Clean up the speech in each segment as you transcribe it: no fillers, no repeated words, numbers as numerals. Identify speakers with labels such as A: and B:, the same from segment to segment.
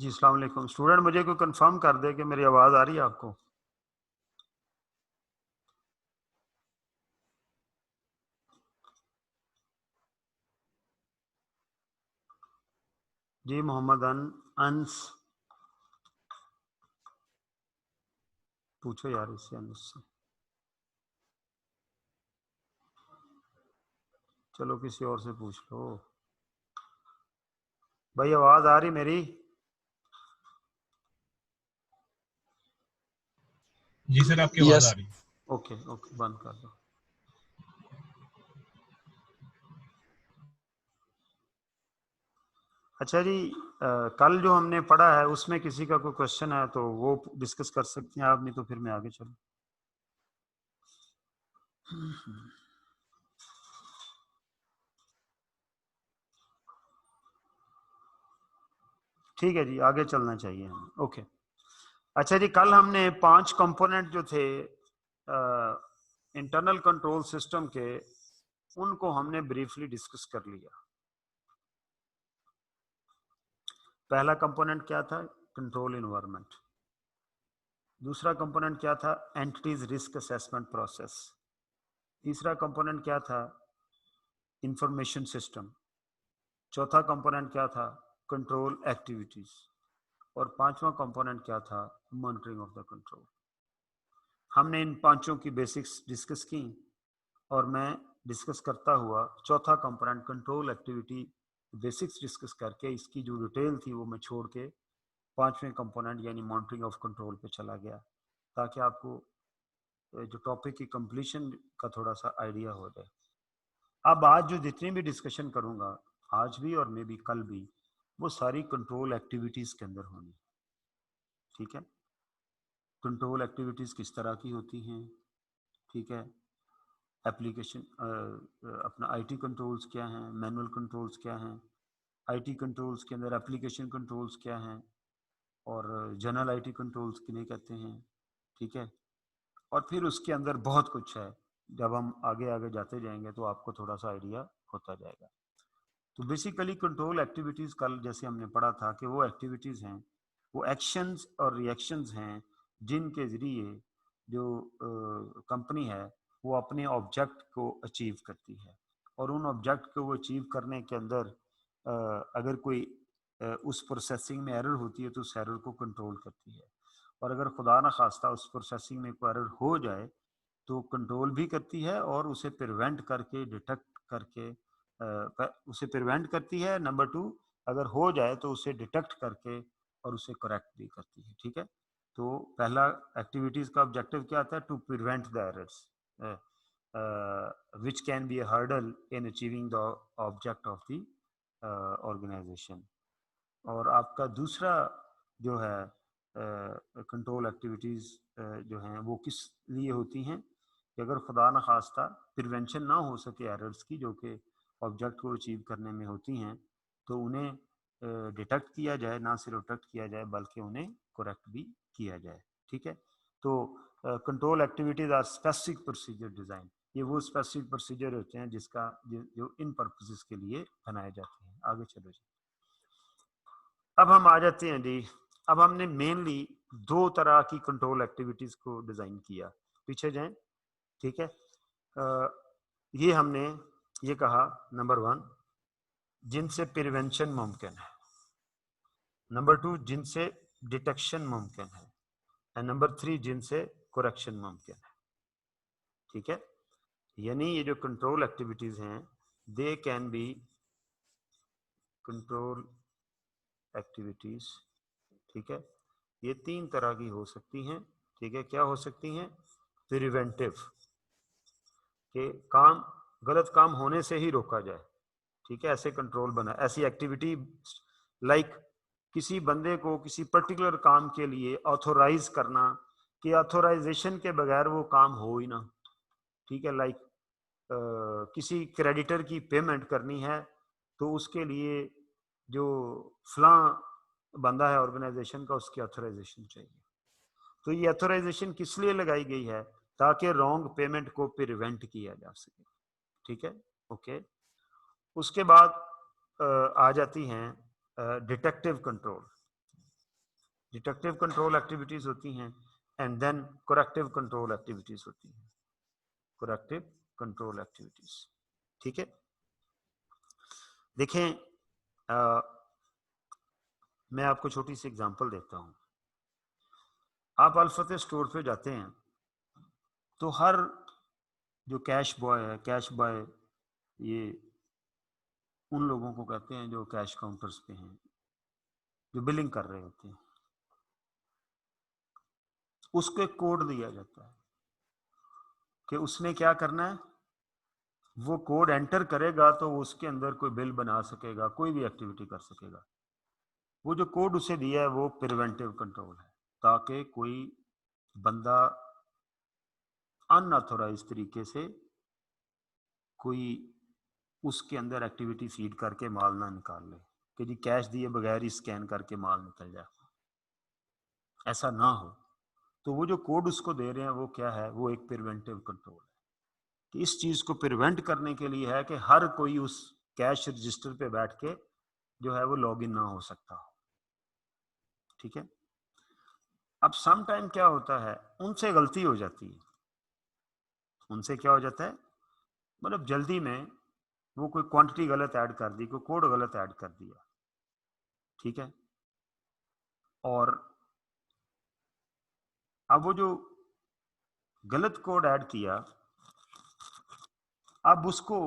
A: जी अस्सलाम वालेकुम स्टूडेंट, मुझे कोई कंफर्म कर दे कि मेरी आवाज़ आ रही है आपको। जी मोहम्मद अंस पूछो यार इससे अनस से। चलो किसी और से पूछ लो भाई। आवाज़ आ रही मेरी?
B: जी सर, आपकी आवाज आ
C: यस
B: रही है।
A: ओके ओके, बंद कर दो। अच्छा जी, कल जो हमने पढ़ा है उसमें किसी का कोई क्वेश्चन है तो वो डिस्कस कर सकते हैं आप, नहीं तो फिर मैं आगे चलूँ। ठीक है जी, आगे चलना चाहिए हमें। ओके। अच्छा जी, कल हमने 5 कंपोनेंट जो थे इंटरनल कंट्रोल सिस्टम के, उनको हमने ब्रीफली डिस्कस कर लिया। पहला कंपोनेंट क्या था? Control environment. दूसरा कंपोनेंट क्या था? Entities risk assessment process. तीसरा कंपोनेंट क्या था? Information system. चौथा कंपोनेंट क्या था? Control activities. और पांचवा कंपोनेंट क्या था? Monitoring of the control. हमने इन पांचों की बेसिक्स डिस्कस की और मैं डिस्कस करता हुआ चौथा component control activity basics discuss करके इसकी जो डिटेल थी वो मैं छोड़ के पांचवें कंपोनेंट यानी मॉनिटरिंग ऑफ कंट्रोल पे चला गया, ताकि आपको जो टॉपिक की कंप्लीशन का थोड़ा सा आइडिया हो जाए। अब आज जो जितनी भी डिस्कशन करूंगा, आज भी और मे भी कल भी, वो सारी कंट्रोल एक्टिविटीज के अंदर होनी। ठीक है? कंट्रोल एक्टिविटीज किस तरह की होती हैं? ठीक है? एप्लीकेशन अपना आईटी कंट्रोल्स क्या हैं, मैनुअल कंट्रोल्स क्या हैं, आईटी कंट्रोल्स के अंदर एप्लीकेशन कंट्रोल्स क्या हैं, और जनरल आईटी कंट्रोल्स किन्हें कहते हैं। ठीक है? और फिर उसके अंदर बहुत कुछ है, जब हम आगे आगे जाते जाएंगे तो आपको थोड़ा सा आइडिया होता जाएगा। तो बेसिकली कंट्रोल एक्टिविटीज़ कल जैसे हमने पढ़ा था कि वो एक्टिविटीज़ हैं, वो एक्शंस और रिएक्शंस हैं जिनके ज़रिए जो कंपनी है वो अपने ऑब्जेक्ट को अचीव करती है। और उन ऑब्जेक्ट को वो अचीव करने के अंदर अगर कोई उस प्रोसेसिंग में एरर होती है तो उस एरर को कंट्रोल करती है। और अगर खुदा ना खास्ता उस प्रोसेसिंग में कोई एरर हो जाए तो कंट्रोल भी करती है और उसे प्रिवेंट करके, डिटेक्ट करके उसे प्रिवेंट करती है। नंबर टू, अगर हो जाए तो उसे डिटेक्ट करके और उसे करेक्ट भी करती है। ठीक है? तो पहला एक्टिविटीज का ऑब्जेक्टिव क्या आता है? To prevent the errors which can be a hurdle in achieving the object of the organisation. और आपका दूसरा जो है कंट्रोल एक्टिविटीज़ जो हैं वो किस लिए होती हैं कि अगर खुदा न खास्ता प्रिवेंशन ना हो सके एरर्स की जो कि ऑब्जेक्ट को अचीव करने में होती हैं, तो उन्हें डिटेक्ट किया जाए, ना सिर्फ डिटेक्ट किया जाए बल्कि उन्हें करेक्ट भी किया जाए। ठीक है? तो control activities are specific procedure design. ये वो स्पेसिफिक प्रोसीजर होते हैं जिसका जो इन पर्पसेस के लिए बनाए जाते हैं। आगे चलो जी। अब हम आ जाते हैं जी। अब हमने मेनली दो तरह की कंट्रोल एक्टिविटीज को डिजाइन किया। पीछे जाएं। ठीक है? ये हमने ये कहा, नंबर 1 जिनसे प्रिवेंशन मुमकिन है, नंबर 2 जिनसे डिटेक्शन मुमकिन है, एंड नंबर 3 जिनसे करेक्शन मुमकिन है। ठीक है? यानी ये जो कंट्रोल एक्टिविटीज हैं, they can be control activities. ठीक है? ये तीन तरह की हो सकती हैं। ठीक है? क्या हो सकती हैं? प्रिवेंटिव, कि काम, गलत काम होने से ही रोका जाए। ठीक है? ऐसे कंट्रोल बना, ऐसी एक्टिविटी लाइक किसी बंदे को किसी पर्टिकुलर काम के लिए ऑथोराइज करना कि ऑथोराइजेशन के बगैर वो काम हो ही ना। ठीक है? लाइक किसी क्रेडिटर की पेमेंट करनी है तो उसके लिए जो फलां बंदा है ऑर्गेनाइजेशन का, उसकी ऑथोराइजेशन चाहिए। तो ये ऑथोराइजेशन किस लिए लगाई गई है? ताकि रॉन्ग पेमेंट को प्रिवेंट किया जा सके। ठीक है? ओके। उसके बाद आ जाती हैं detective control. Detective control activities होती हैं and then corrective control activities होती हैं, करेक्टिव कंट्रोल एक्टिविटीज। ठीक है, देखें मैं आपको छोटी सी एग्जांपल देता हूं। आप अल्फतेह स्टोर पे जाते हैं तो हर जो कैश बॉय है, कैश बॉय ये उन लोगों को कहते हैं जो कैश काउंटर्स पे हैं, जो बिलिंग कर रहे होते हैं, उसको एक कोड दिया जाता है कि उसने क्या करना है, वो कोड एंटर करेगा तो उसके अंदर कोई बिल बना सकेगा, कोई भी एक्टिविटी कर सकेगा। वो जो कोड उसे दिया है वो प्रिवेंटिव कंट्रोल है, ताकि कोई बंदा अनऑथोराइज तरीके से कोई उसके अंदर एक्टिविटी फीड करके माल ना निकाल ले, कि जी कैश दिए बगैर ही स्कैन करके माल निकल जाए, ऐसा ना हो। तो वो जो कोड उसको दे रहे हैं वो क्या है, वो एक प्रिवेंटिव कंट्रोल है कि इस चीज को प्रिवेंट करने के लिए है कि हर कोई उस कैश रजिस्टर पे बैठ के जो है वो लॉग इन ना हो सकता हो। ठीक है, अब सम टाइम क्या होता है, उनसे गलती हो जाती है। उनसे क्या हो जाता है, मतलब जल्दी में वो कोई क्वांटिटी गलत ऐड कर दी, कोई कोड गलत ऐड कर दिया। ठीक है, और अब वो जो गलत कोड ऐड किया, अब उसको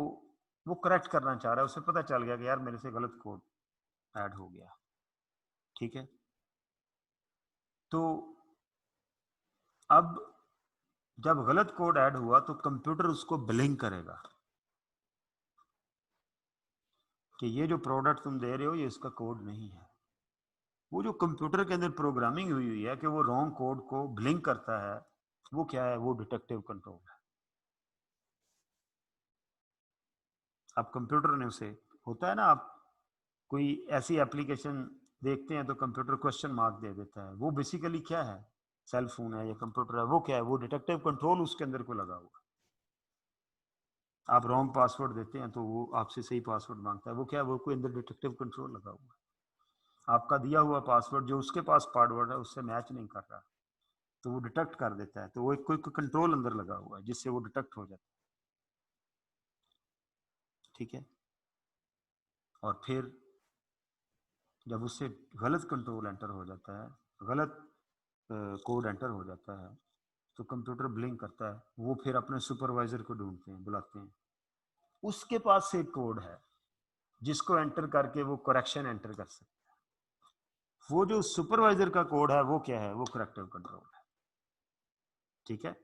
A: वो करेक्ट करना चाह रहा है, उसे पता चल गया कि यार मेरे से गलत कोड ऐड हो गया। ठीक है, तो अब जब गलत कोड ऐड हुआ तो कंप्यूटर उसको ब्लिंक करेगा कि ये जो प्रोडक्ट तुम दे रहे हो ये इसका कोड नहीं है। वो जो कंप्यूटर के अंदर प्रोग्रामिंग हुई हुई है कि वो रॉन्ग कोड को ब्लिंक करता है, वो क्या है, वो डिटेक्टिव कंट्रोल है। अब कंप्यूटर ने उसे, होता है ना, आप कोई ऐसी एप्लीकेशन देखते हैं तो कंप्यूटर क्वेश्चन मार्क दे देता है, वो बेसिकली क्या है, सेल फोन है या कंप्यूटर है, वो क्या है, वो डिटेक्टिव कंट्रोल उसके अंदर को लगा हुआ। आप रॉन्ग पासवर्ड देते हैं तो वो आपसे सही पासवर्ड मांगता है, वो क्या है, वो कोई अंदर डिटेक्टिव कंट्रोल लगा हुआ है। आपका दिया हुआ पासवर्ड जो उसके पास पासवर्ड है उससे मैच नहीं कर रहा, तो वो डिटेक्ट कर देता है, तो वो एक कोई कंट्रोल अंदर लगा हुआ है जिससे वो डिटेक्ट हो जाता है। ठीक है, और फिर जब उससे गलत कंट्रोल एंटर हो जाता है, गलत कोड एंटर हो जाता है, तो कंप्यूटर ब्लिंक करता है, वो फिर अपने सुपरवाइजर को ढूंढते हैं, बुलाते हैं, उसके पास से एक कोड है जिसको एंटर करके वो करेक्शन एंटर कर सकते हैं। वो जो सुपरवाइजर का कोड है वो क्या है, वो करेक्टिव कंट्रोल है। ठीक है,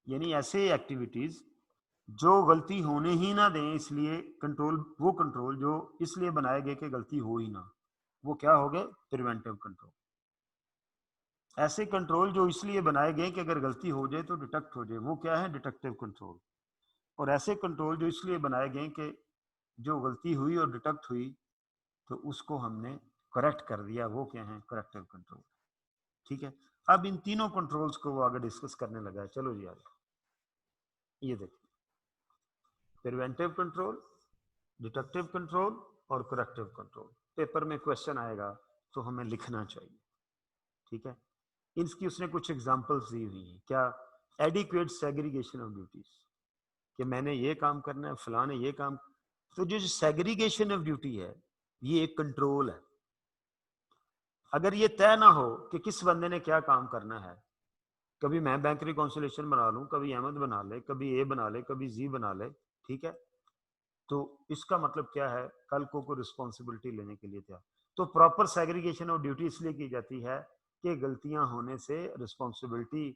A: यानी ऐसे एक्टिविटीज जो गलती होने ही ना दें, इसलिए कंट्रोल, वो कंट्रोल जो इसलिए बनाए गए कि गलती हो ही ना, वो क्या हो गए, प्रिवेंटिव कंट्रोल। ऐसे कंट्रोल जो इसलिए बनाए गए कि अगर गलती हो जाए तो डिटेक्ट हो जाए, वो क्या है, डिटेक्टिव कंट्रोल। और ऐसे कंट्रोल जो इसलिए बनाए गए कि जो गलती हुई और डिटेक्ट हुई तो उसको हमने करेक्ट कर दिया, वो क्या है, करेक्टिव कंट्रोल। ठीक है, अब इन तीनों कंट्रोल्स को वो आगे डिस्कस करने लगा है। चलो जी आगे, ये देखिए, प्रिवेंटिव कंट्रोल, डिटेक्टिव कंट्रोल और करेक्टिव कंट्रोल। पेपर में क्वेश्चन आएगा तो हमें लिखना चाहिए। ठीक है, इसकी उसने कुछ एग्जांपल्स दी हुई हैं। क्या, एडिक्वेट सेग्रीगेशन ऑफ ड्यूटीज, कि मैंने ये काम करना है, फलाने ये काम। तो जो सेग्रीगेशन ऑफ ड्यूटी है ये एक कंट्रोल है। अगर ये तय ना हो कि किस बंदे ने क्या काम करना है, कभी मैं बैंक रिकॉन्सिलेशन बना लूं, कभी अहमद बना ले, कभी ए बना ले, कभी जी बना ले, ठीक है, तो इसका मतलब क्या है, कल को कोई रिस्पॉन्सिबिलिटी लेने के लिए तैयार। तो प्रॉपर सेग्रीगेशन ऑफ ड्यूटी इसलिए की जाती है कि गलतियां होने से रिस्पॉन्सिबिलिटी,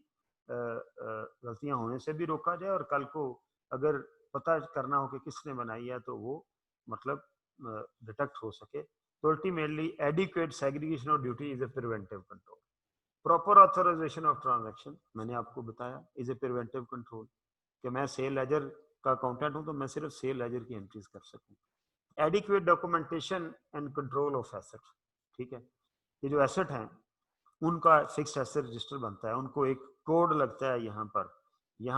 A: गलतियां होने से भी रोका जाए, और कल को अगर पता करना हो कि किसने बनाई है तो वो मतलब डिटेक्ट हो सके। तो ultimately adequate segregation of duty is a preventive control. Proper authorisation of transaction मैंने आपको बताया इज ए प्रिवेंटिव कंट्रोल, कि मैं सेल लेजर का अकाउंटेंट हूं तो मैं सिर्फ सेल लेजर की एंट्रीज कर सकूं। Adequate documentation and control of asset, ठीक है, ये जो एसेट हैं उनका फिक्स्ड एसेट रजिस्टर बनता है, उनको एक कोड लगता है, यहाँ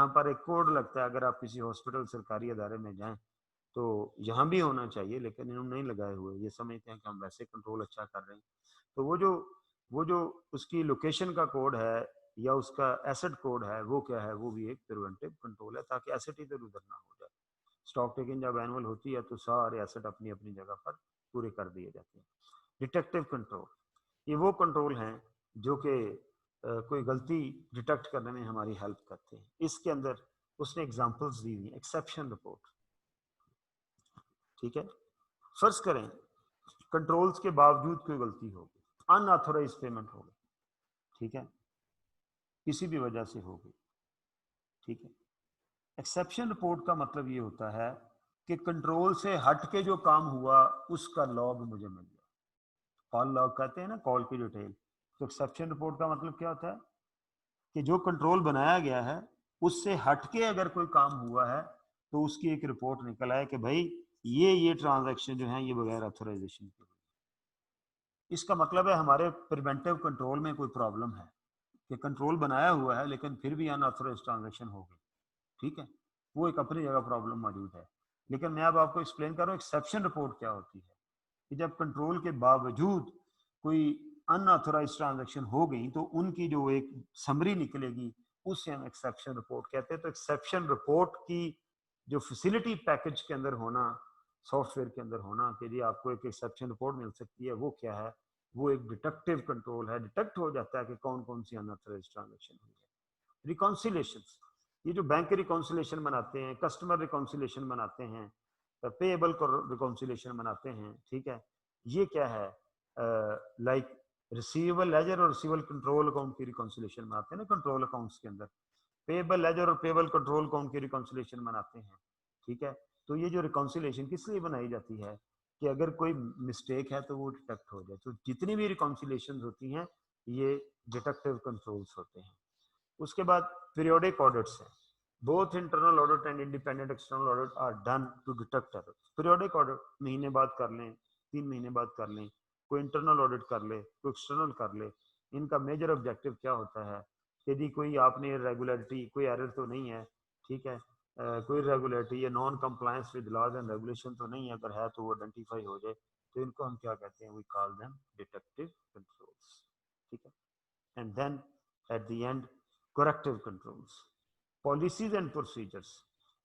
A: पर एक कोड लगता है। अगर आप किसी हॉस्पिटल सरकारी अदारे में जाएं तो यहाँ भी होना चाहिए, लेकिन इन्होंने नहीं लगाए हुए, ये समझते हैं कि हम वैसे कंट्रोल अच्छा कर रहे हैं। तो वो जो वो जो उसकी लोकेशन का कोड है या उसका एसेट कोड है वो क्या है, वो भी एक प्रिवेंटिव कंट्रोल है, ताकि एसेट इधर उधर ना हो जाए। स्टॉक टेकिंग जब एनुअल होती है तो सारे एसेट अपनी अपनी जगह पर पूरे कर दिए जाते हैं। डिटेक्टिव कंट्रोल, ये वो कंट्रोल हैं जो कि कोई गलती डिटेक्ट करने में हमारी हेल्प करते हैं। इसके अंदर उसने एग्जांपल्स दी हुई, एक्सेप्शन रिपोर्ट, ठीक है। फर्ज करें कंट्रोल्स के बावजूद कोई गलती हो गई, अनऑथोराइज पेमेंट हो गई, ठीक है, किसी भी वजह से हो गई, ठीक है। एक्सेप्शन रिपोर्ट का मतलब ये होता है कि कंट्रोल से हट के जो काम हुआ उसका लॉग मुझे मिल गया। कॉल लॉग कहते हैं ना, कॉल की डिटेल। तो एक्सेप्शन रिपोर्ट का मतलब क्या होता है कि जो कंट्रोल बनाया गया है उससे हटके अगर कोई काम हुआ है तो उसकी एक रिपोर्ट निकल आए कि भाई ये ट्रांजैक्शन जो है ये बगैर ऑथराइजेशन के। इसका मतलब है हमारे प्रिवेंटिव कंट्रोल में कोई प्रॉब्लम है कि कंट्रोल बनाया हुआ है लेकिन फिर भी अनऑथराइज ट्रांजैक्शन हो गई, ठीक है। वो एक अपनी जगह प्रॉब्लम मौजूद है। लेकिन मैं अब आपको एक्सप्लेन कर रहा हूँ एक्सेप्शन रिपोर्ट क्या होती है, कि जब कंट्रोल के बावजूद कोई अनऑथराइज ट्रांजैक्शन हो गई तो उनकी जो एक समरी निकलेगी उससे हम एक्सेप्शन रिपोर्ट कहते हैं। तो एक्सेप्शन रिपोर्ट की जो फैसिलिटी पैकेज के अंदर होना, सॉफ्टवेयर के अंदर होना कि जी आपको एक एक्सेप्शन रिपोर्ट मिल सकती है, वो क्या है, वो एक डिटेक्टिव कंट्रोल है। डिटेक्ट हो जाता है कि कौन कौन सी अनऑथराइज ट्रांजैक्शन हुई है। रिकॉन्सिलेशन, ये जो बैंक रिकॉन्सिलेशन बनाते हैं, कस्टमर रिकॉन्सिलेशन बनाते हैं, पेएबल रिकॉन्सिलेशन बनाते हैं, ठीक है, ये क्या है, लाइक रिसीवेबल लेजर और रिसीवेबल कंट्रोल अकाउंट की रिकॉन्सिलेशन बनाते हैं ना कंट्रोल अकाउंट्स के अंदर, पेएबल लेजर और पेएबल कंट्रोल अकाउंट की रिकॉन्सिलेशन बनाते हैं, ठीक है। तो ये जो रिकॉन्सिलेशन किस लिए बनाई जाती है कि अगर कोई मिस्टेक है तो वो डिटेक्ट हो जाए। तो जितनी भी रिकॉन्सिलेशन होती हैं ये डिटेक्टिव कंट्रोल्स होते हैं। उसके बाद पीरियोडिक ऑडिट्स हैं। Both internal audit and independent external audit are done to detect error. Periodic audit महीने बाद कर लें, 3 महीने बाद कर लें, कोई इंटरनल ऑडिट कर ले, कोई एक्सटर्नल कर ले। इनका मेजर ऑब्जेक्टिव क्या होता है, यदि कोई आपने रेगुलरिटी, कोई एरर तो नहीं है, ठीक है, कोई रेगुलरिटी या non compliance with laws and regulation तो नहीं है, अगर है तो वो आइडेंटिफाई हो जाए, तो इनको हम क्या कहते हैं, we call them detective controls, ठीक है। And then at the end corrective controls, policies and procedures,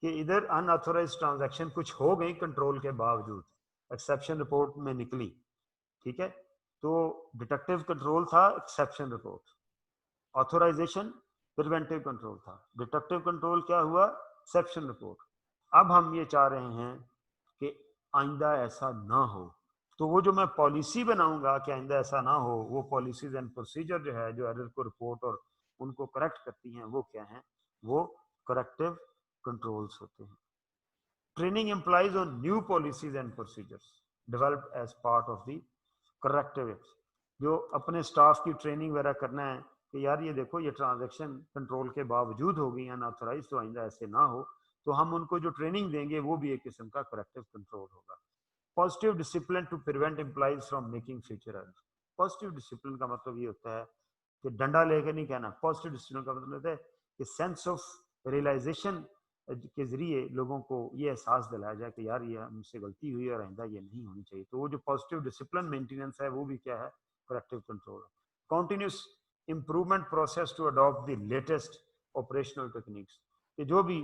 A: कि इधर अनऑथोराइज ट्रांजैक्शन कुछ हो गई कंट्रोल के बावजूद, एक्सेप्शन रिपोर्ट में निकली, ठीक है, तो डिटेक्टिव कंट्रोल था exception report, authorisation preventive control था, डिटेक्टिव कंट्रोल क्या हुआ, एक्सेप्शन रिपोर्ट। अब हम ये चाह रहे हैं कि आइंदा ऐसा ना हो, तो वो जो मैं पॉलिसी बनाऊंगा कि आइंदा ऐसा ना हो, वो पॉलिसीज एंड प्रोसीजर जो है, जो एरर को रिपोर्ट और उनको करेक्ट करती हैं, वो क्या है, वो करेक्टिव कंट्रोल्स होते हैं। Training employees on new policies and procedures developed as part of the corrective act, जो अपने स्टाफ की ट्रेनिंग वगैरह करना है कि यार ये देखो ये ट्रांजैक्शन कंट्रोल के बावजूद हो गई अनऑथराइज, तो आइंदा ऐसे ना हो, तो हम उनको जो ट्रेनिंग देंगे वो भी एक किस्म का करेक्टिव कंट्रोल होगा। Positive discipline to prevent employees from making future errors. Positive discipline का मतलब ये होता है कि डंडा लेकर नहीं कहना। पॉजिटिव डिसिप्लिन का मतलब होता है कि सेंस ऑफ रियलाइजेशन के जरिए लोगों को ये एहसास दिलाया जाए कि यार ये हमसे गलती हुई और आइंदा ये नहीं होनी चाहिए। तो वो जो पॉजिटिव डिसिप्लिन मेंटेनेंस है वो भी क्या है, corrective control. Continuous improvement process to adopt the latest operational techniques, कि जो भी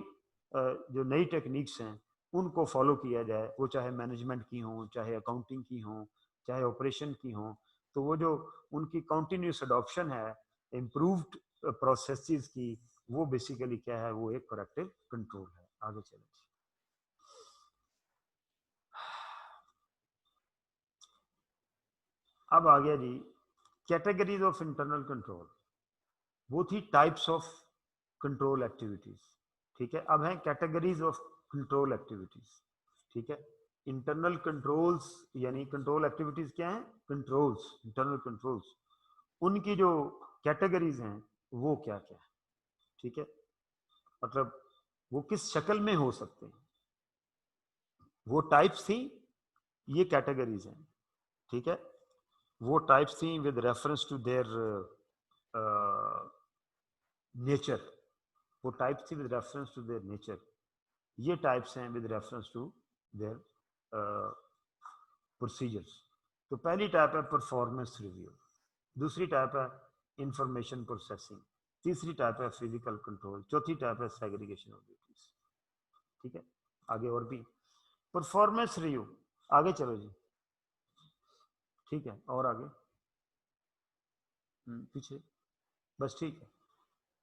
A: जो नई टेक्निक्स हैं उनको फॉलो किया जाए, वो चाहे मैनेजमेंट की हो, चाहे अकाउंटिंग की हो, चाहे ऑपरेशन की हो, तो वो जो उनकी कॉन्टिन्यूस अडॉप्शन है इम्प्रूव्ड प्रोसेसेस की, वो बेसिकली क्या है, वो एक करेक्टिव कंट्रोल है। आगे चलें। अब आ गया जी कैटेगरीज ऑफ इंटरनल कंट्रोल, वो थी टाइप्स ऑफ कंट्रोल एक्टिविटीज, ठीक है। अब है कैटेगरीज ऑफ कंट्रोल एक्टिविटीज, ठीक है। इंटरनल कंट्रोल्स यानी कंट्रोल एक्टिविटीज क्या है, कंट्रोल्स, इंटरनल कंट्रोल्स, उनकी जो कैटेगरीज हैं वो क्या क्या है, ठीक है, मतलब वो किस शक्ल में हो सकते हैं, वो टाइप्स थी, ये कैटेगरीज हैं, ठीक है। वो टाइप्स थी with reference to their nature, वो टाइप्स थी with reference to their nature, ये टाइप्स हैं with reference to their procedures. तो पहली टाइप है परफॉर्मेंस रिव्यू। दूसरी टाइप है इंफॉर्मेशन प्रोसेसिंग, तीसरी टाइप है फिजिकल कंट्रोल, चौथी टाइप है सेग्रीगेशन ऑफ ड्यूटीज। ठीक है, आगे और भी परफॉर्मेंस रिव्यू, आगे चलो जी। ठीक है, और आगे पीछे, बस ठीक है,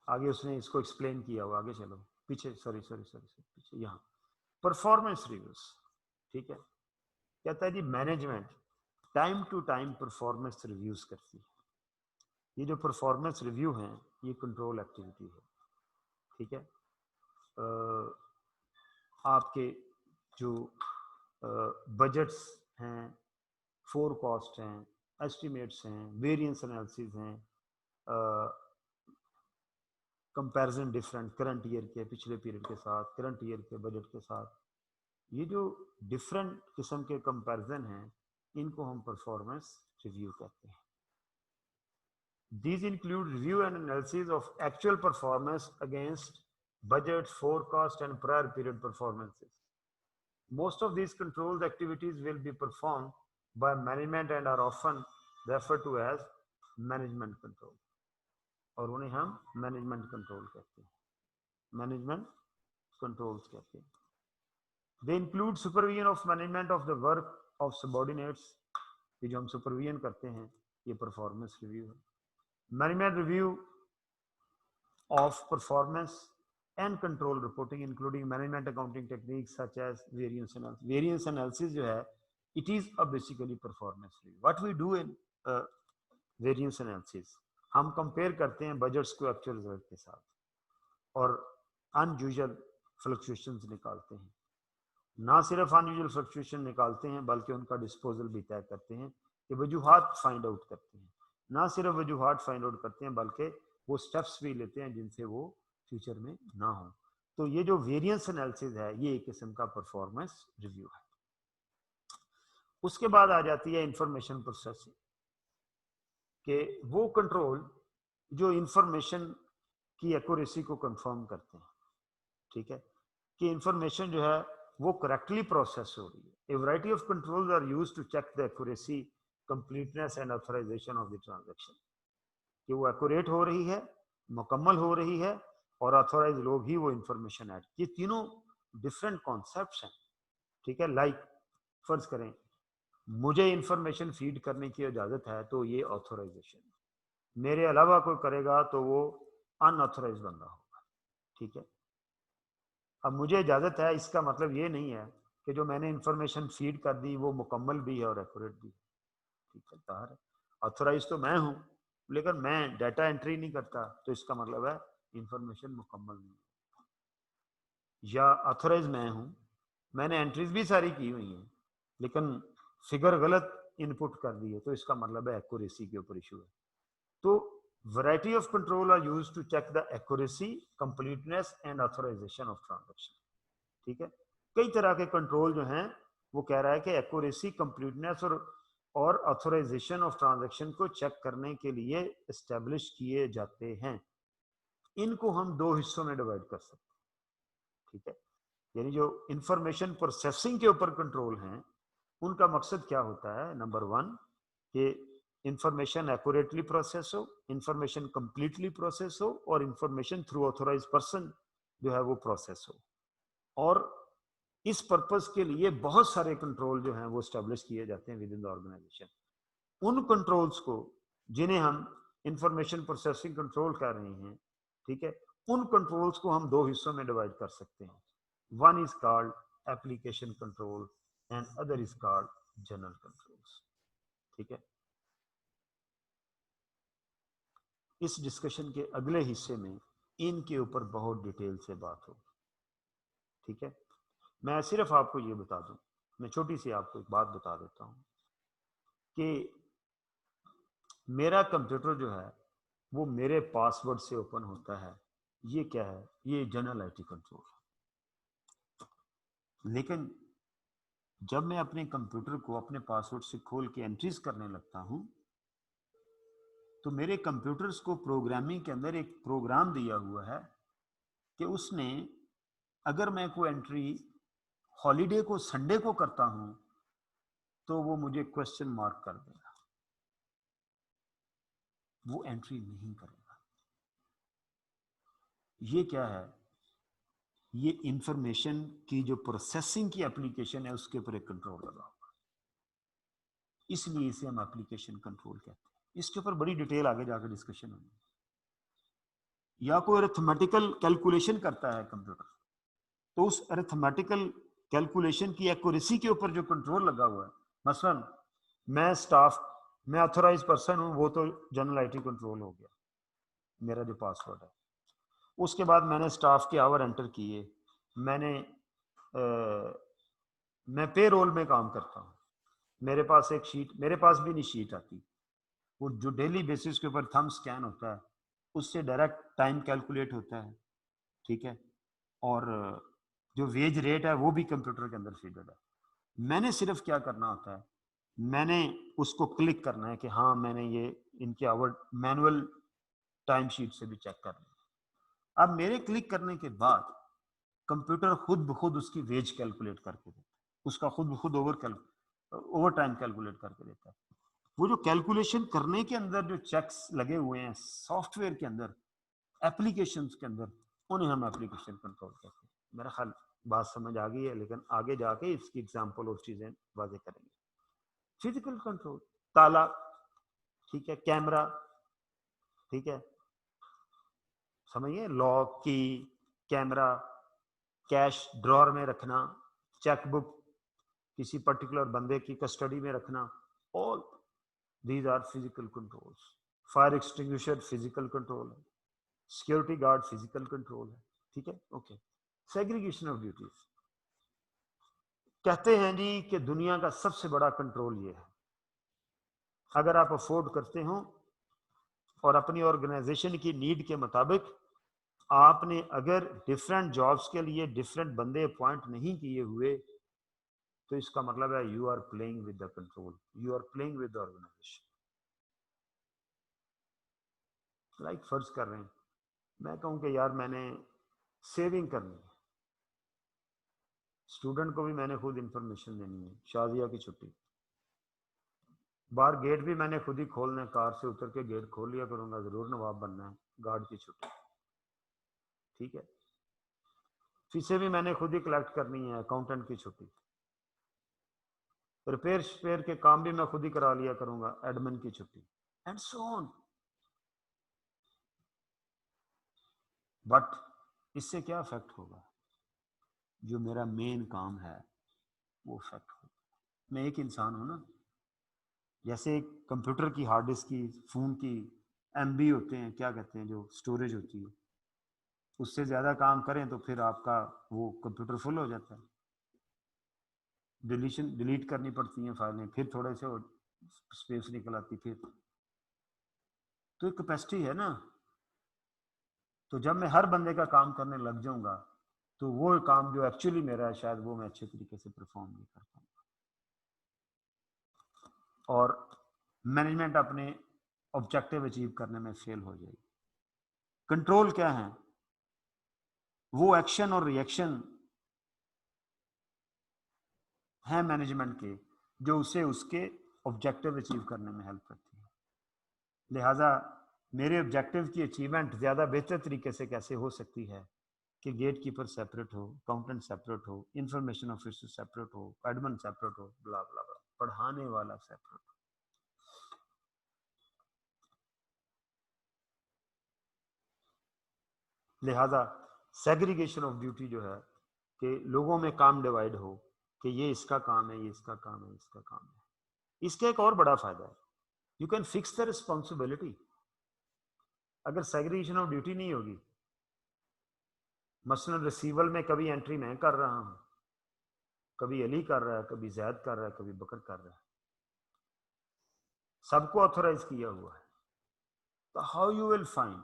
A: आगे उसने इसको एक्सप्लेन किया हुआ, आगे चलो पीछे, सॉरी सॉरी सॉरी पीछे, यहाँ परफॉर्मेंस रिव्यूज। ठीक है, कहता है जी management time to time performance reviews करती है। ये जो परफॉर्मेंस रिव्यू है ये कंट्रोल एक्टिविटी है। ठीक है, आपके जो बजट्स हैं, फोरकास्ट हैं, एस्टिमेट्स हैं, वेरिएंस एनालिसिस हैं, कंपैरिजन डिफरेंट करंट ईयर के पिछले पीरियड के साथ, करंट ईयर के बजट के साथ, ये जो डिफरेंट किस्म के कंपैरिजन हैं इनको हम परफॉर्मेंस रिव्यू कहते हैं। These include review and analysis of actual performance against budget, forecast, and prior period performances. Most of these controls activities will be performed by management and are often referred to as management control. और उन्हें हम management control कहते हैं, management controls कहते हैं। They include supervision of management of the work of subordinates, ये जो हम सुपरविजन करते हैं ये परफॉर्मेंस रिव्यू है। Management review of performance and control reporting including management accounting techniques such as variance analysis. Variance analysis जो है it is a basically performance review. What we do in variance analysis, हम compare करते हैं budgets को actual result के साथ और unusual fluctuations निकालते हैं। ना सिर्फ अनयूजुअल फ्लक्चुएशन निकालते हैं बल्कि उनका डिस्पोजल भी तय करते हैं कि वजूहात फाइंड आउट करते हैं। ना सिर्फ वजूहात फाइंड आउट करते हैं बल्कि वो स्टेप्स भी लेते हैं जिनसे वो फ्यूचर में ना हो। तो ये जो वेरिएंस एनालिसिस है ये एक किस्म का परफॉर्मेंस रिव्यू है। उसके बाद आ जाती है इंफॉर्मेशन प्रोसेसिंग, कि वो कंट्रोल जो इंफॉर्मेशन की एक्यूरेसी को कंफर्म करते हैं। ठीक है, कि इंफॉर्मेशन जो है वो करेक्टली प्रोसेस हो रही है। A variety of controls are used to check the accuracy, completeness and authorisation of the transaction, कि वो एक्यूरेट हो रही है, मुकम्मल हो रही है और ऑथोराइज लोग ही वो इंफॉर्मेशन ऐड। ये तीनों डिफरेंट कॉन्सेप्ट्स हैं। ठीक है, लाइक फर्ज करें मुझे इंफॉर्मेशन फीड करने की इजाजत है तो ये ऑथोराइजेशन, मेरे अलावा कोई करेगा तो वो अनऑथोराइज बंदा होगा। ठीक है, अब मुझे इजाजत है इसका मतलब ये नहीं है कि जो मैंने इंफॉर्मेशन फीड कर दी वो मुकम्मल भी है और एक्यूरेट भी है। ठीक है, तार ऑथोराइज तो मैं हूं लेकिन मैं डाटा एंट्री नहीं करता तो इसका मतलब है इंफॉर्मेशन मुकम्मल नहीं है। या ऑथोराइज मैं हूं, मैंने एंट्रीज भी सारी की हुई हैं लेकिन फिगर गलत इनपुट कर दी है तो इसका मतलब है एक्यूरेसी के ऊपर इशू है। तो variety of control are used to check the accuracy, completeness and authorisation of transaction. ठीक है, कई तरह के कंट्रोल जो हैं वो कह रहा है कि एक्यूरेसी, कंप्लीटनेस और ऑथराइजेशन ऑफ ट्रांजैक्शन को चेक करने के लिए एस्टेब्लिश किए जाते हैं। इनको हम दो हिस्सों में डिवाइड कर सकते हैं। ठीक है, यानी जो इंफॉर्मेशन प्रोसेसिंग के ऊपर कंट्रोल हैं उनका मकसद क्या होता है, नंबर वन कि इंफॉर्मेशन एक्यूरेटली प्रोसेस हो, इंफॉर्मेशन कंप्लीटली प्रोसेस हो और इंफॉर्मेशन थ्रू ऑथोराइज पर्सन जो है वो प्रोसेस हो। और इस पर्पस के लिए बहुत सारे कंट्रोल जो हैं वो स्टैब्लिश किए जाते हैं विद इन द ऑर्गेनाइजेशन। उन कंट्रोल्स को जिन्हें हम इंफॉर्मेशन प्रोसेसिंग कंट्रोल कर रहे हैं, ठीक है, उन कंट्रोल्स को हम दो हिस्सों में डिवाइड कर सकते हैं। One is called application control and other is called general controls. ठीक है, इस डिस्कशन के अगले हिस्से में इनके ऊपर बहुत डिटेल से बात होगी। ठीक है, मैं सिर्फ आपको ये बता दूं, मैं छोटी सी आपको एक बात बता देता हूं कि मेरा कंप्यूटर जो है वो मेरे पासवर्ड से ओपन होता है। ये क्या है, ये जनरल आईटी कंट्रोल। लेकिन जब मैं अपने कंप्यूटर को अपने पासवर्ड से खोल के एंट्रीज करने लगता हूं तो मेरे कंप्यूटर्स को प्रोग्रामिंग के अंदर एक प्रोग्राम दिया हुआ है कि उसने अगर मैं कोई एंट्री हॉलीडे को संडे को करता हूं तो वो मुझे क्वेश्चन मार्क कर देगा। वो एंट्री नहीं करेगा। ये क्या है? ये इंफॉर्मेशन की जो प्रोसेसिंग की एप्लीकेशन है उसके ऊपर एक कंट्रोल लगा हुआ, इसलिए इसे हम एप्लीकेशन कंट्रोल कहते हैं। इसके ऊपर बड़ी डिटेल आगे जाकर डिस्कशन होगी। या कोई अरिथमेटिकल कैलकुलेशन करता है कंप्यूटर, तो उस अरिथमेटिकल कैलकुलेशन की एक्यूरेसी के ऊपर जो कंट्रोल लगा हुआ है, मसलन मैं स्टाफ, मैं ऑथराइज पर्सन हूं, वो तो जनरल आईटी कंट्रोल हो गया, मेरा जो पासवर्ड है। उसके बाद मैंने स्टाफ के आवर एंटर किए, मैंने मैं पे रोल में काम करता हूँ, मेरे पास एक शीट, मेरे पास भी नहीं शीट आती, वो जो डेली बेसिस के ऊपर थंब स्कैन होता है उससे डायरेक्ट टाइम कैलकुलेट होता है, ठीक है, और जो वेज रेट है वो भी कंप्यूटर के अंदर फीडेड है। मैंने सिर्फ क्या करना होता है, मैंने उसको क्लिक करना है कि हाँ मैंने ये इनके आवर मैनुअल टाइम शीट से भी चेक करना है। अब मेरे क्लिक करने के बाद कंप्यूटर खुद ब खुद उसकी वेज कैलकुलेट करके देता है, उसका खुद ब खुद ओवर टाइम कैलकुलेट करके देता है। वो जो कैलकुलेशन करने के अंदर जो चेक्स लगे हुए हैं सॉफ्टवेयर के अंदर, एप्लीकेशंस के अंदर, उन्हें हम एप्लीकेशन कंट्रोल कहते हैं। मेरा ख्याल बात समझ आ गई है, लेकिन आगे जाके इसकी एग्जांपल और चीजें वाजे करेंगे। फिजिकल कंट्रोल, ताला, ठीक है, कैमरा, ठीक है, समझिए, लॉक की, कैमरा, कैश ड्रॉर में रखना, चेकबुक किसी पर्टिकुलर बंदे की कस्टडी में रखना, all these are physical controls. Fire extinguisher physical control है, सिक्योरिटी गार्ड फिजिकल कंट्रोल है, ठीक है, ओके। सेग्रीगेशन ऑफ ड्यूटीज, कहते हैं जी कि दुनिया का सबसे बड़ा कंट्रोल ये है, अगर आप अफोर्ड करते हो और अपनी ऑर्गेनाइजेशन की नीड के मुताबिक आपने अगर डिफरेंट जॉब्स के लिए डिफरेंट बंदे अपॉइंट नहीं किए हुए, तो इसका मतलब है you are playing with the control, you are playing with the organisation. Like फर्ज कर रहे हैं, मैं कहूं कि यार मैंने सेविंग करनी है, स्टूडेंट को भी मैंने खुद इंफॉर्मेशन देनी है, शादिया की छुट्टी, बाहर गेट भी मैंने खुद ही खोलना है, कार से उतर के गेट खोल लिया करूंगा, जरूर नवाब बनना है, गार्ड की छुट्टी, ठीक है, फीसें भी मैंने खुद ही कलेक्ट करनी है, अकाउंटेंट की छुट्टी, रिपेयर के काम भी मैं खुद ही करा लिया करूंगा, एडमिन की छुट्टी, एंड सो ऑन। बट इससे क्या इफेक्ट होगा? जो मेरा मेन काम है वो इफेक्ट होगा। मैं एक इंसान हूं ना, जैसे कंप्यूटर की हार्ड डिस्क की, फोन की एमबी होते हैं, क्या कहते हैं, जो स्टोरेज होती है, उससे ज्यादा काम करें तो फिर आपका वो कंप्यूटर फुल हो जाता है, डिलीट करनी पड़ती हैं फाइलें, फिर थोड़े से स्पेस निकल आती, फिर तो एक कैपेसिटी है ना। तो जब मैं हर बंदे का काम करने लग जाऊंगा तो वो काम जो एक्चुअली मेरा है शायद वो मैं अच्छे तरीके से परफॉर्म नहीं कर पाऊंगा, और मैनेजमेंट अपने ऑब्जेक्टिव अचीव करने में फेल हो जाएगी। कंट्रोल क्या है? वो एक्शन और रिएक्शन है मैनेजमेंट के जो उसे उसके ऑब्जेक्टिव अचीव करने में हेल्प करती है। लिहाजा मेरे ऑब्जेक्टिव की अचीवमेंट ज़्यादा बेहतर तरीके से कैसे हो सकती है कि गेट कीपर सेपरेट हो, अकाउंटेंट सेपरेट हो, इंफॉर्मेशन ऑफिसर सेपरेट हो, एडमिन सेपरेट हो, ब्ला ब्ला ब्ला, पढ़ाने वाला सेपरेट हो। लिहाजा सेग्रीगेशन ऑफ ड्यूटी जो है कि लोगों में काम डिवाइड हो कि ये इसका काम है, ये इसका काम है, इसका काम है। इसका एक और बड़ा फायदा है, you can fix the responsibility. अगर सेग्रीगेशन ऑफ ड्यूटी नहीं होगी, मसलन रिसीवल में कभी एंट्री मैं कर रहा हूं, कभी अली कर रहा है, कभी जैद कर रहा है, कभी बकर कर रहा है, सबको ऑथोराइज किया हुआ है, तो हाउ यू विल फाइंड,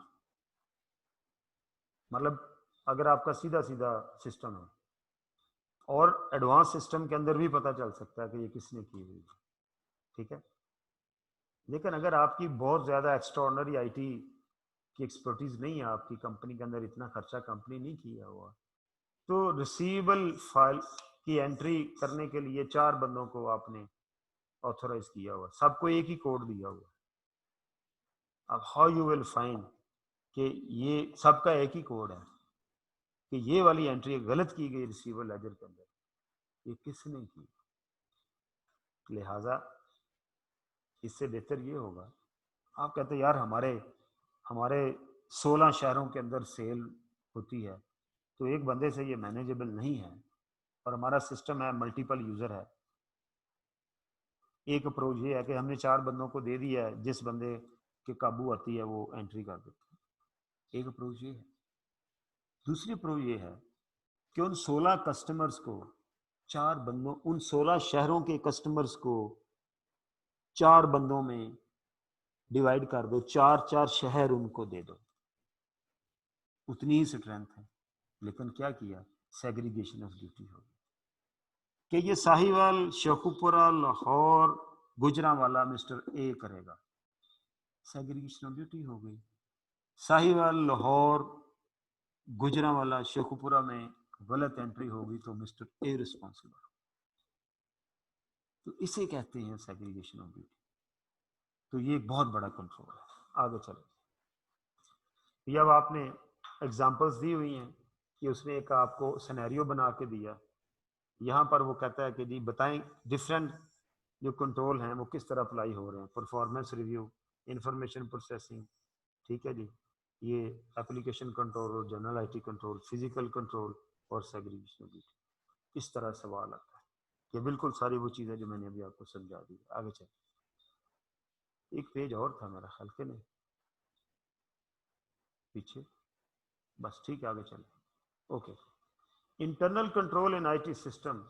A: मतलब अगर आपका सीधा सीधा सिस्टम है और एडवांस सिस्टम के अंदर भी पता चल सकता है कि ये किसने की हुई है, ठीक है। लेकिन अगर आपकी बहुत ज्यादा एक्स्ट्राऑर्डिनरी आईटी की एक्सपर्टीज नहीं है, आपकी कंपनी के अंदर इतना खर्चा कंपनी नहीं किया हुआ, तो रिसीवेबल फाइल की एंट्री करने के लिए 4 बंदों को आपने ऑथोराइज किया हुआ, सबको एक ही कोड दिया हुआ, अब हाउ यू विल फाइंड कि ये सबका एक ही कोड है कि ये वाली एंट्री गलत की गई रिसीवर लेजर के अंदर, ये किसने की? लिहाजा इससे बेहतर ये होगा, आप कहते यार हमारे हमारे 16 शहरों के अंदर सेल होती है, तो एक बंदे से ये मैनेजेबल नहीं है, और हमारा सिस्टम है मल्टीपल यूजर है। एक अप्रोच ये है कि हमने 4 बंदों को दे दिया है, जिस बंदे के काबू आती है वो एंट्री कर देते हैं। एक अप्रोच ये है। दूसरी अप्रोच ये है कि उन 16 कस्टमर्स को, 4 बंदों, उन 16 शहरों के कस्टमर्स को 4 बंदों में डिवाइड कर दो, 4 शहर उनको दे दो, उतनी ही स्ट्रेंथ है। लेकिन क्या किया? सेग्रीगेशन ऑफ ड्यूटी हो गई कि ये साहिवाल, शेखुपुरा, लाहौर, गुजरांवाला मिस्टर ए करेगा, सेग्रीगेशन ऑफ ड्यूटी हो गई। साहिवाल, लाहौर, गुजरांवाला, शेखुपुरा में गलत एंट्री होगी तो मिस्टर ए रिस्पॉन्सिबल। तो इसे कहते हैं सेग्रीगेशन ऑफ ड्यूटी। तो ये एक बहुत बड़ा कंट्रोल है। आगे चले, ये अब आपने एग्जांपल्स दी हुई हैं कि उसने एक आपको सिनेरियो बना के दिया। यहाँ पर वो कहता है कि जी बताएं डिफरेंट जो कंट्रोल हैं वो किस तरह अप्लाई हो रहे हैं। परफॉर्मेंस रिव्यू, इंफॉर्मेशन प्रोसेसिंग, ठीक है जी, ये एप्लीकेशन कंट्रोल और general IT control, physical control और सेग्रीगेशन ऑफ ड्यूटी। इस तरह सवाल आता है। ये बिल्कुल सारी वो चीज़ें जो मैंने अभी आपको समझा दी। आगे चले, एक पेज और था मेरा ख्याल के, नहीं पीछे, बस ठीक है, आगे चले। Okay, internal control in IT system,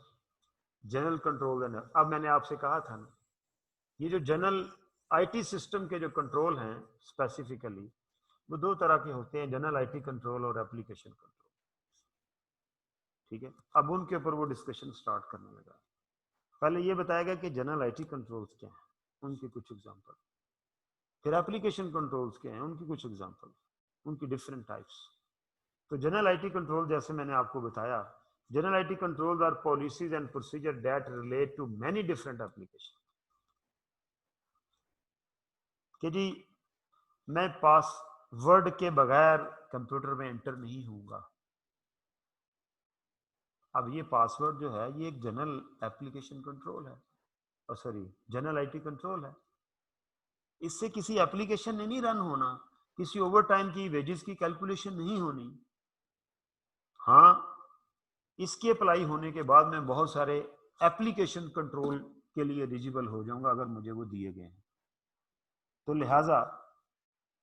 A: general control. अब मैंने आपसे कहा था ना, ये जो जनरल आईटी सिस्टम के जो कंट्रोल हैं स्पेसिफिकली, वो 2 तरह के होते हैं, जनरल आईटी कंट्रोल और एप्लीकेशन कंट्रोल। ठीक है, अब उनके ऊपर वो डिस्कशन स्टार्ट करने लगा। पहले ये बताएगा कि जनरल आईटी कंट्रोल्स क्या हैं, उनके कुछ एग्जांपल, फिर एप्लीकेशन कंट्रोल्स क्या हैं, उनकी कुछ एग्जांपल, उनकी डिफरेंट टाइप्स। तो जनरल आईटी कंट्रोल, जैसे मैंने आपको बताया, general IT controls are policies and procedure that relate to many different application. कि जी मैं पासवर्ड के बगैर कंप्यूटर में एंटर नहीं होऊंगा। अब ये पासवर्ड जो है ये एक जनरल एप्लीकेशन कंट्रोल है, और सॉरी जनरल आईटी कंट्रोल है। इससे किसी एप्लीकेशन ने नहीं रन होना, किसी ओवर टाइम की वेजेस की कैलकुलेशन नहीं होनी। हाँ, इसके अप्लाई होने के बाद मैं बहुत सारे एप्लीकेशन कंट्रोल के लिए एलिजिबल हो जाऊंगा अगर मुझे वो दिए गए हैं। तो लिहाजा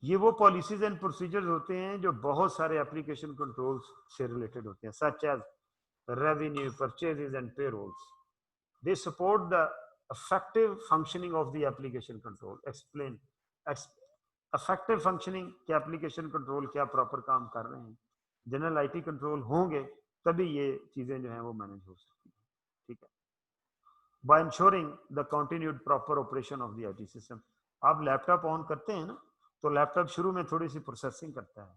A: ये वो पॉलिसीज एंड प्रोसीजर्स होते हैं जो बहुत सारे एप्लीकेशन कंट्रोल्स से रिलेटेड होते हैं, such as revenue, purchases and payrolls. They support the effective functioning of the application control. Explain effective functioning के application control क्या प्रॉपर काम कर रहे हैं। जनरल आईटी कंट्रोल होंगे तभी ये चीजें जो हैं वो मैनेज हो सकती हैं। ठीक है, by ensuring the continued proper operation of the IT system. आप लैपटॉप ऑन करते हैं ना, तो लैपटॉप शुरू में थोड़ी सी प्रोसेसिंग करता है,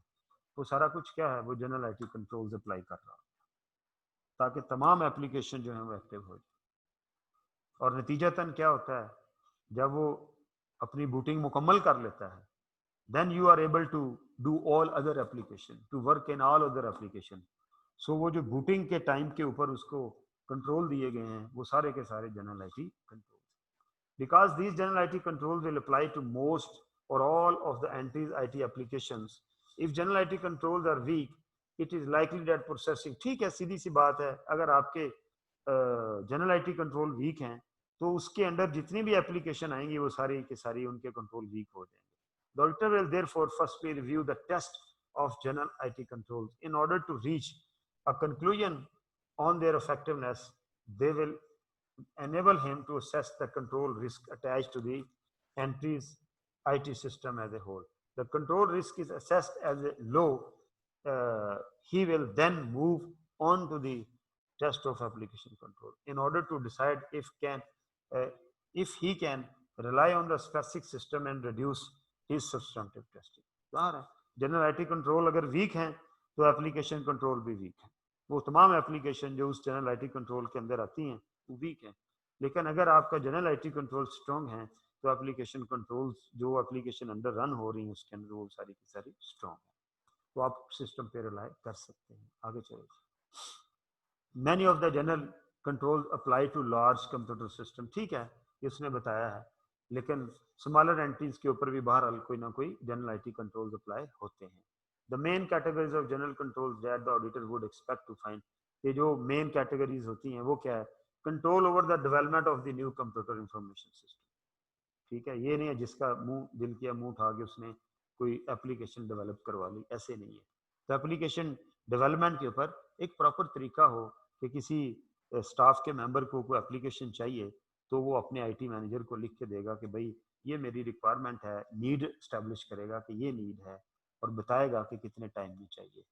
A: वो सारा कुछ क्या है, वो जनरल आईटी कंट्रोल्स अप्लाई कर रहा है ताकि तमाम एप्लीकेशन जो है वो एक्टिव हो जाए। और नतीजतन क्या होता है, जब वो अपनी बूटिंग मुकम्मल कर लेता है, then you are able to do all other application, to work in all other application. So वो जो बूटिंग के टाइम के ऊपर उसको कंट्रोल दिए गए हैं वो सारे के सारे general IT control. Because these general IT control will apply to most और all of the entries IT applications. If general IT controls are weak, it is likely that processing, ठीक है, सीधी सी बात है, अगर आपके जनरल आईटी कंट्रोल वीक हैं तो उसके अंदर जितनी भी एप्लीकेशन आएंगी वो सारी की सारी उनके कंट्रोल वीक हो जाएंगे। The auditor will therefore firstly review the test of general IT controls. In order to reach a conclusion on their effectiveness, they will enable him to assess the control risk attached to the entry's IT system as a whole. The control risk is assessed as a low. He will then move on to the test of application control in order to decide if he can rely on the specific system and reduce his substantive testing. बाहर है, general IT control अगर week हैं तो application control भी week है। वो तमाम application जो उस जनरल आईटी कंट्रोल के अंदर आती हैं वो वीक है। लेकिन अगर आपका जनरल आईटी कंट्रोल स्ट्रॉन्ग है तो एप्लीकेशन कंट्रोल्स जो एप्लीकेशन अंडर रन हो रही है उसके अंदर वो सारी की सारी स्ट्रॉन्ग है, तो आप सिस्टम पे रिलाई कर सकते हैं। आगे चलो। Many of the general control apply to large computer system, ठीक है ये उसने बताया है, लेकिन स्मॉलर एंटिटीज के ऊपर भी बहरहाल कोई ना कोई जनरल आईटी कंट्रोल्स अप्लाई होते हैं। The main categories of general controls that the auditor would expect to find, ये जो मेन कैटेगरीज होती हैं वो क्या है? Control over the development of the new computer information system, ठीक है, ये नहीं है जिसका मुंह दिल किया मुंह उठा के उसने कोई एप्लीकेशन डेवलप करवा ली, ऐसे नहीं है। तो एप्लीकेशन डेवलपमेंट के ऊपर एक प्रॉपर तरीका हो कि किसी स्टाफ के मेंबर को कोई एप्लीकेशन चाहिए तो वो अपने आईटी मैनेजर को लिख के देगा कि भाई ये मेरी रिक्वायरमेंट है, नीड स्टैब्लिश करेगा कि ये नीड है और बताएगा कि कितने टाइम में चाहिए।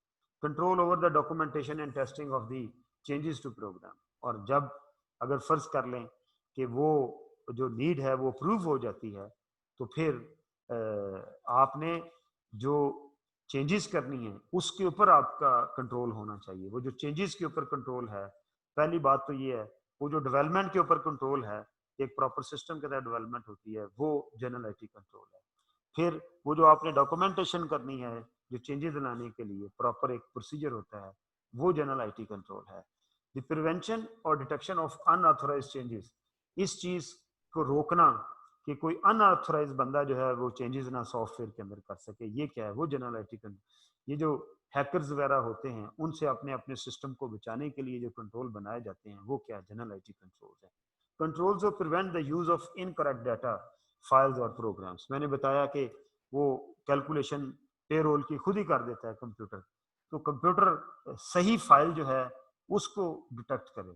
A: Control over the documentation and testing of the changes to program, और जब अगर फर्ज कर लें कि वो जो नीड है वो अप्रूव हो जाती है तो फिर आपने जो चेंजेस करनी है उसके ऊपर आपका कंट्रोल होना चाहिए। वो जो चेंजेस के ऊपर कंट्रोल है, पहली बात तो ये है, वो जो डेवलपमेंट के ऊपर कंट्रोल है, एक प्रॉपर सिस्टम के तहत डेवलपमेंट होती है, वो जनरल आईटी कंट्रोल है। फिर वो जो आपने डॉक्यूमेंटेशन करनी है जो चेंजेस लाने के लिए प्रॉपर एक प्रोसीजर होता है, वो जनरल आईटी कंट्रोल है। द प्रिवेंशन और डिटेक्शन ऑफ अनऑथोराइज्ड चेंजेस, इस चीज को रोकना कि कोई अनऑथोराइज बंदा जो है वो चेंजेस ना सॉफ्टवेयर के अंदर कर सके, ये क्या है? वो जनरल आईटी कंट्रोल। ये जो हैकर्स वगैरह होते हैं उनसे अपने अपने सिस्टम को बचाने के लिए जो कंट्रोल बनाए जाते हैं वो क्या? जनरल आईटी कंट्रोल्स है। Controls of prevent the use of incorrect data files और प्रोग्राम्स, मैंने बताया कि वो कैलकुलेशन पेरोल की खुद ही कर देता है कंप्यूटर, तो कंप्यूटर सही फाइल जो है उसको डिटेक्ट करे,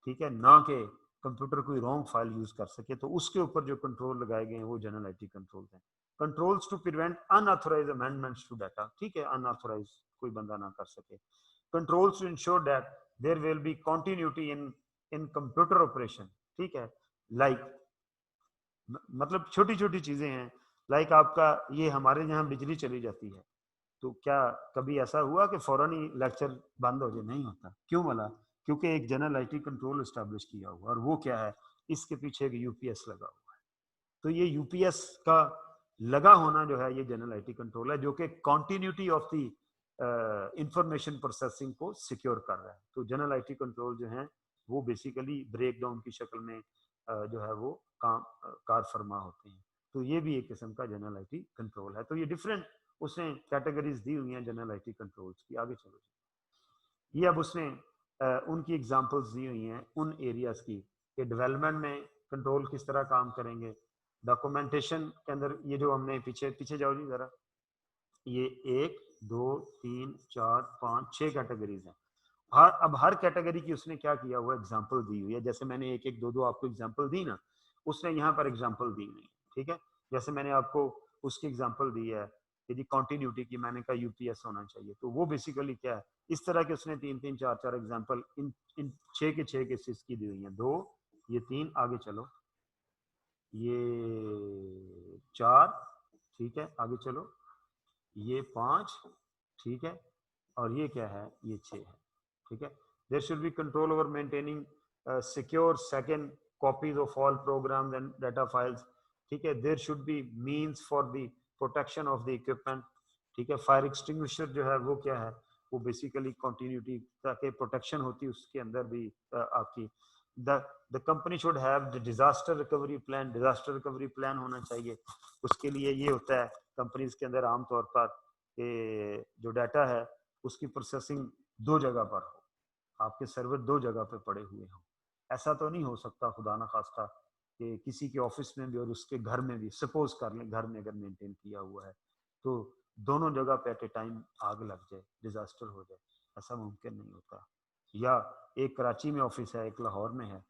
A: ठीक है, ना कि कंप्यूटर कोई रॉन्ग फाइल यूज कर सके, तो उसके ऊपर जो कंट्रोल लगाए गए हैं वो जनरल आईटी कंट्रोल्स हैं। Controls to prevent unauthorised amendments to data, ठीक है, अनऑथोराइज कोई बंदा ना कर सके। Controls to ensure that there will be continuity in computer operation, ठीक है, लाइक मतलब छोटी छोटी चीजें हैं, लाइक आपका ये हमारे यहाँ बिजली चली जाती है तो क्या कभी ऐसा हुआ कि फौरन ही लेक्चर बंद हो जाए? नहीं होता। क्यों बोला? क्योंकि एक जनरल आईटी कंट्रोल एस्टेब्लिश किया हुआ, और वो क्या है? इसके पीछे एक यूपीएस लगा हुआ है। तो ये यूपीएस का लगा होना जो है ये जनरल आईटी कंट्रोल है, जो कि continuity of the information processing को सिक्योर कर रहा है। तो जनरल आईटी कंट्रोल जो है वो बेसिकली ब्रेक डाउन की शक्ल में जो है वो काम कार फरमा होते हैं। तो ये भी एक किस्म का जनरल आईटी कंट्रोल है। तो ये डिफरेंट उसने कैटेगरीज दी हुई हैं जनरल आईटी कंट्रोल्स की। आगे चलो, ये अब उसने उनकी एग्जांपल्स दी हुई हैं उन एरियाज की कि डेवलपमेंट में कंट्रोल किस तरह काम करेंगे, डॉक्यूमेंटेशन के अंदर ये जो हमने पीछे पीछे जाओ जी जरा, ये 1 2 3 4 5 6 कैटेगरीज हैं। अब हर कैटेगरी की उसने क्या किया हुआ एग्जांपल दी हुई है, जैसे मैंने एक एक दो दो आपको एग्जांपल दी ना, उसने यहाँ पर एग्जांपल दी हुई है, ठीक है। जैसे मैंने आपको उसकी एग्जांपल दी है यदि कंटिन्यूटी की, मैंने कहा यूपीएस होना चाहिए, तो वो बेसिकली क्या है, इस तरह के उसने 3 3 4 4 एग्जांपल इन 6 के 6 केसेस की दी हुई है। 2 ये 3, आगे चलो, ये 4, ठीक है, आगे चलो, ये 5, ठीक है, और ये क्या है, ये 6 है, ठीक है। There should be control over maintaining secure second copies of all programs and data files, ठीक है। There should be means for the protection of the equipment, ठीक है। फायर एक्सटिंग्विशर जो है वो क्या है, वो बेसिकली कंटिन्यूटी ताकि प्रोटेक्शन होती है उसके अंदर भी आपकी the company should have the disaster recovery plan, disaster recovery plan होना चाहिए। उसके लिए ये होता है कंपनीज के अंदर आमतौर पर कि जो डाटा है उसकी प्रोसेसिंग 2 जगह पर हो, आपके सर्वर 2 जगह पर पड़े हुए हों। ऐसा तो नहीं हो सकता खुदा ना खास्ता कि किसी के ऑफिस में भी और उसके घर में भी, सपोज कर लें घर में अगर मेंटेन किया हुआ है तो दोनों जगह पे एट ए टाइम आग लग जाए, डिजास्टर हो जाए, ऐसा मुमकिन नहीं होता। या एक कराची में ऑफिस है, एक लाहौर में है,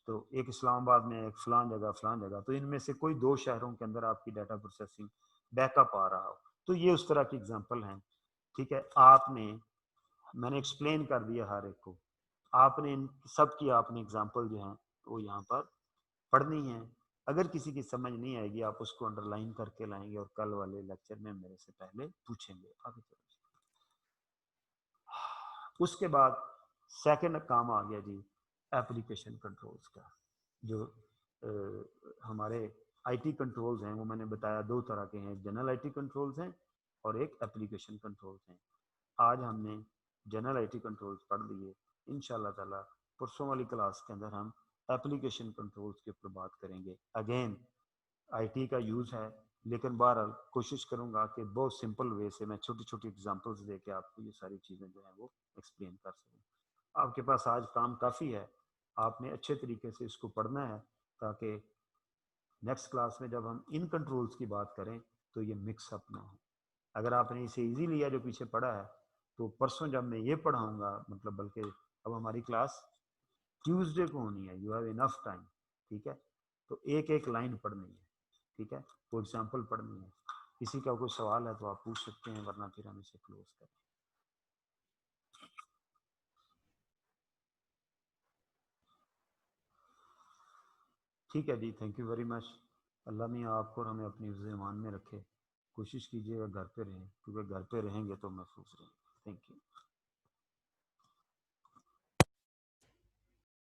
A: तो एक इस्लामाबाद में, एक फलां जगह, तो इनमें से कोई 2 शहरों के अंदर आपकी डाटा प्रोसेसिंग बैकअप आ रहा हो, तो ये उस तरह की एग्जांपल हैं, ठीक है। मैंने एक्सप्लेन कर दिया हर एक को, आपने इन सब की आपने एग्जांपल जो है वो यहाँ पर पढ़नी है। अगर किसी की समझ नहीं आएगी आप उसको अंडरलाइन करके लाएंगे और कल वाले लेक्चर में मेरे से पहले पूछेंगे। आगे चलो, उसके बाद सेकंड काम आ गया जी एप्लीकेशन कंट्रोल्स का, जो हमारे आईटी कंट्रोल्स हैं वो मैंने बताया दो तरह के हैं, जनरल आईटी कंट्रोल्स हैं और एक एप्लीकेशन कंट्रोल्स हैं। आज हमने जनरल आईटी कंट्रोल्स पढ़ लिए, इंशाल्लाह ताला परसों वाली क्लास के अंदर हम एप्लीकेशन कंट्रोल्स के ऊपर बात करेंगे। अगेन आईटी का यूज़ है, लेकिन बहरहाल कोशिश करूंगा कि बहुत सिंपल वे से मैं छोटी छोटी एग्जांपल्स दे के आपको ये सारी चीज़ें जो है वो एक्सप्लेन कर सकूँ। आपके पास आज काम काफ़ी है, आपने अच्छे तरीके से इसको पढ़ना है ताकि नेक्स्ट क्लास में जब हम इन कंट्रोल्स की बात करें तो ये मिक्सअप ना हो। अगर आपने इसे इजी लिया जो पीछे पढ़ा है, तो परसों जब मैं ये पढ़ाऊंगा, मतलब बल्कि अब हमारी क्लास ट्यूसडे को होनी है, यू हैव इनफ टाइम, ठीक है। तो एक एक लाइन पढ़नी है, ठीक है, फॉर एग्जाम्पल पढ़नी है। किसी का कोई सवाल है तो आप पूछ सकते हैं, वरना फिर हम इसे क्लोज करें। ठीक है जी, थैंक यू वेरी मच। अल्लाह मियाँ आपको और हमें अपनी ईमान में रखे। कोशिश कीजिएगा घर पे रहें, क्योंकि घर पे रहेंगे तो महफूज रहेंगे। Thank you.